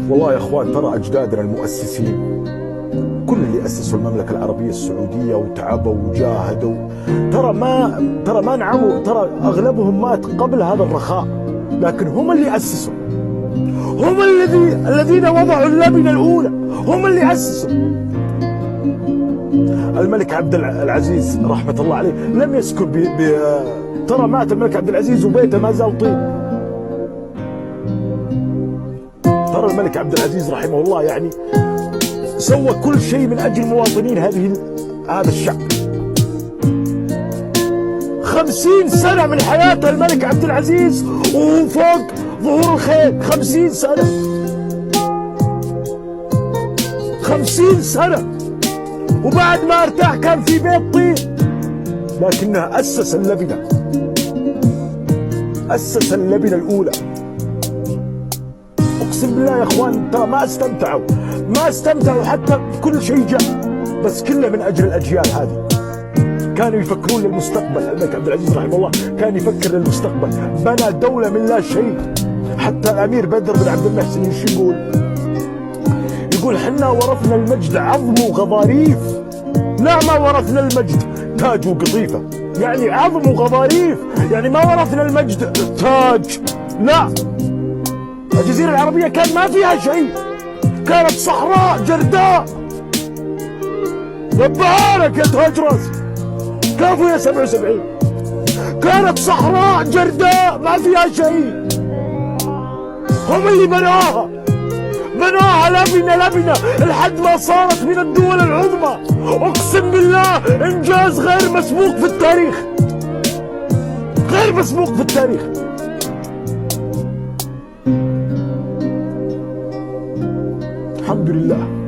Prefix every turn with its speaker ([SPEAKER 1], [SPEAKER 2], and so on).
[SPEAKER 1] والله يا اخوان ترى اجدادنا المؤسسين كل اللي اسسوا المملكه العربيه السعوديه وتعبوا وجاهدوا ترى ما نعموا، ترى اغلبهم مات قبل هذا الرخاء، لكن هم اللي اسسوا، هم الذين وضعوا اللبنه الاولى، هم اللي اسسوا. الملك عبد العزيز رحمه الله عليه لم يسكن ترى مات الملك عبد العزيز وبيته ما زال طين. ترى الملك عبد العزيز رحمه الله يعني سوى كل شيء من اجل مواطنين هذا الشعب. 50 سنة من حياته الملك عبد العزيز وهو فوق ظهور الخيل. 50 سنة، 50 سنة، وبعد ما ارتاح كان في بيت طين، لكنه أسس اللبنة، أسس اللبنة الأولى. أقسم بالله يا إخوان ترى ما استمتعوا حتى بكل شيء جاء، بس كله من أجل الأجيال هذه. كانوا يفكرون للمستقبل. الملك عبد العزيز رحمه الله كان يفكر للمستقبل، بنى دولة من لا شيء. حتى الأمير بدر بن عبد المحسن ايش يقول حنا ورثنا المجد عظم وغضاريف، لا ما ورثنا المجد تاج وقطيفة. يعني عظم وغضاريف، يعني ما ورثنا المجد تاج، لا. الجزيرة العربية كان ما فيها شيء، كانت صحراء جرداء. ربهالك يا تاج راسي، كافو يا 77. كانت صحراء جرداء ما فيها شيء، هم اللي بنوها لبنة لحد ما صارت من الدول العظمى. اقسم بالله انجاز غير مسبوق في التاريخ، غير مسبوق في التاريخ. الحمد لله.